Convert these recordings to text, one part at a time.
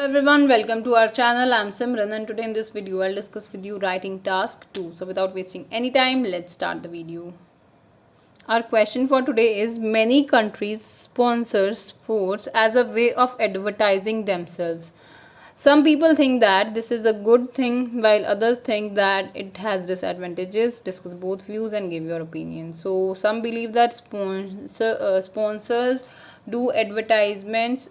Hello everyone, welcome to our channel. I'm Simran and today in this video I'll discuss with you writing task 2. So without wasting any time, let's start the video. Our question for today is: many countries sponsor sports as a way of advertising themselves. Some people think that this is a good thing while others think that it has disadvantages. Discuss both views and give your opinion. So some believe that sponsors do advertisements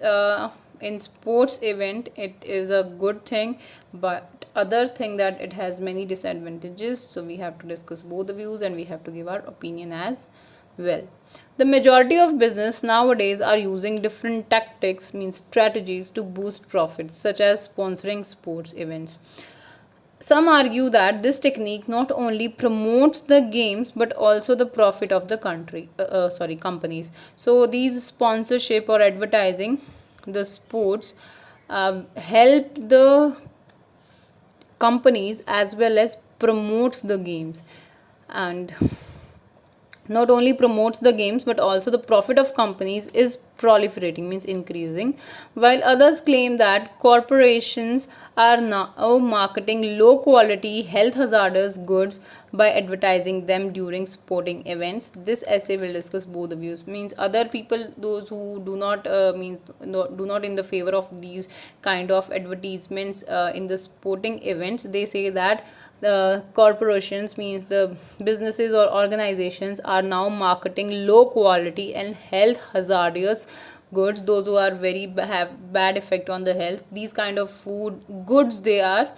in sports event, it is a good thing, but other think that it has many disadvantages. So we have to discuss both the views and we have to give our opinion as well. The majority of business nowadays are using different tactics, means strategies, to boost profits, such as sponsoring sports events. Some argue that this technique not only promotes the games but also the profit of the companies. So these sponsorship or advertising the sports help the companies as well as promotes the games, and not only promotes the games but also the profit of companies is proliferating, means increasing, while others claim that corporations are now marketing low quality health hazardous goods by advertising them during sporting events. This essay will discuss both the views, means other people, those who do not do not in the favor of these kind of advertisements in the sporting events. They say that the corporations, means the businesses or organizations, are now marketing low quality and health hazardous goods, those who are have bad effect on the health. These kind of food goods they are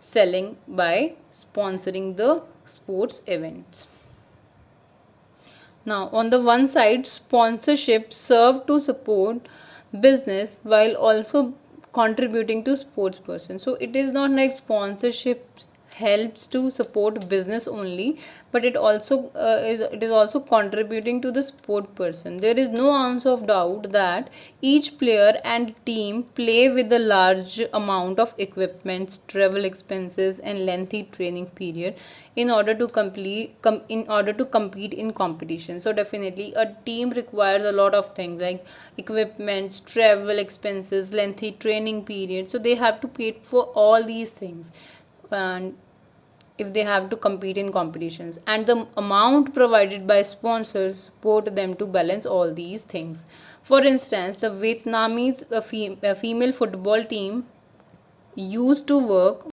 selling by sponsoring the sports events. Now on the one side, sponsorship serve to support business while also contributing to sports person. So it is not like sponsorship helps to support business only, but it is also contributing to the sport person. There is no ounce of doubt that each player and team play with a large amount of equipment, travel expenses and lengthy training period in order to compete in competition. So definitely a team requires a lot of things like equipment, travel expenses, lengthy training period. So they have to pay for all these things, and if they have to compete in competitions, and the amount provided by sponsors support them to balance all these things. For instance, the Vietnamese female football team used to work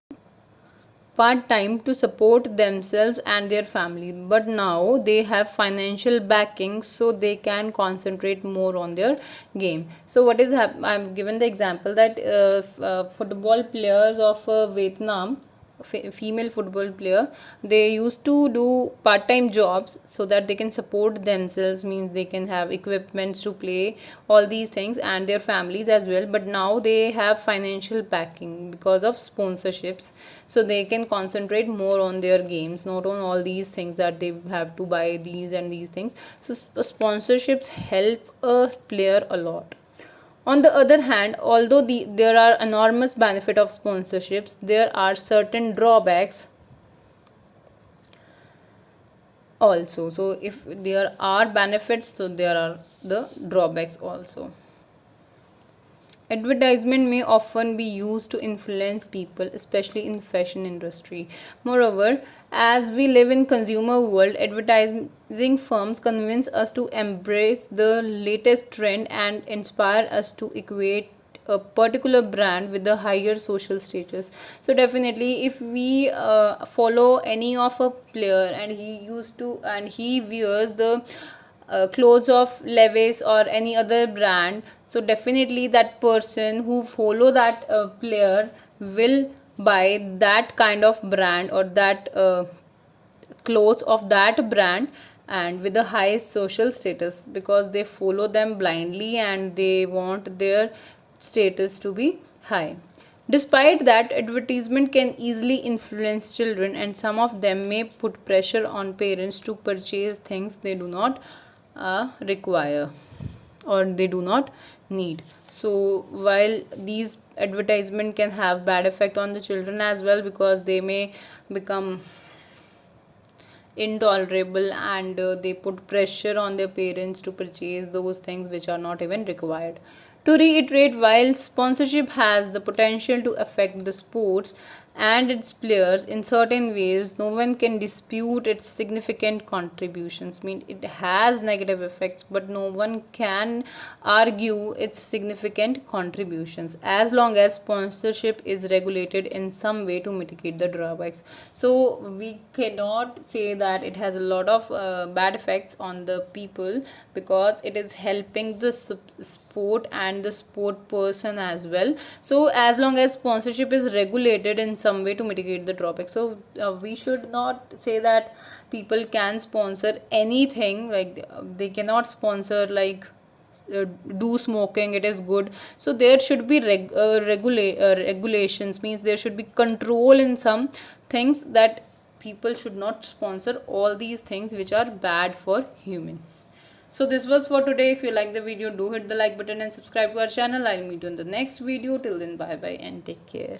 part time to support themselves and their family, but now they have financial backing so they can concentrate more on their game. So what is I'm given the example that football players of Vietnam, female football player, they used to do part-time jobs so that they can support themselves, means they can have equipments to play all these things and their families as well, but now they have financial backing because of sponsorships, so they can concentrate more on their games, not on all these things that they have to buy these and these things. So sponsorships help a player a lot. On the other hand, although there are enormous benefit of sponsorships, there are certain drawbacks also. So if there are benefits, so there are the drawbacks also. Advertisement may often be used to influence people, especially in fashion industry. Moreover, as we live in consumer world, advertising firms convince us to embrace the latest trend and inspire us to equate a particular brand with a higher social status. So definitely if we follow any of a player and he wears the clothes of Levi's or any other brand, so definitely that person who follow that player will buy that kind of brand or that clothes of that brand, and with the highest social status, because they follow them blindly and they want their status to be high. Despite that, advertisement can easily influence children, and some of them may put pressure on parents to purchase things they do not require or they do not need. So while these advertisement can have bad effect on the children as well, because they may become intolerable and they put pressure on their parents to purchase those things which are not even required. To reiterate, while sponsorship has the potential to affect the sports and its players in certain ways, no one can dispute its significant contributions. I mean, it has negative effects, but no one can argue its significant contributions as long as sponsorship is regulated in some way to mitigate the drawbacks. So we cannot say that it has a lot of bad effects on the people, because it is helping the sport and the sport person as well. So as long as sponsorship is regulated in some way to mitigate the drawbacks, so we should not say that people can sponsor anything, like they cannot sponsor like do smoking, it is good. So there should be regulations, means there should be control in some things, that people should not sponsor all these things which are bad for human. So this was for today. If you like the video, do hit the like button and subscribe to our channel. I'll meet you in the next video. Till then, bye bye and take care.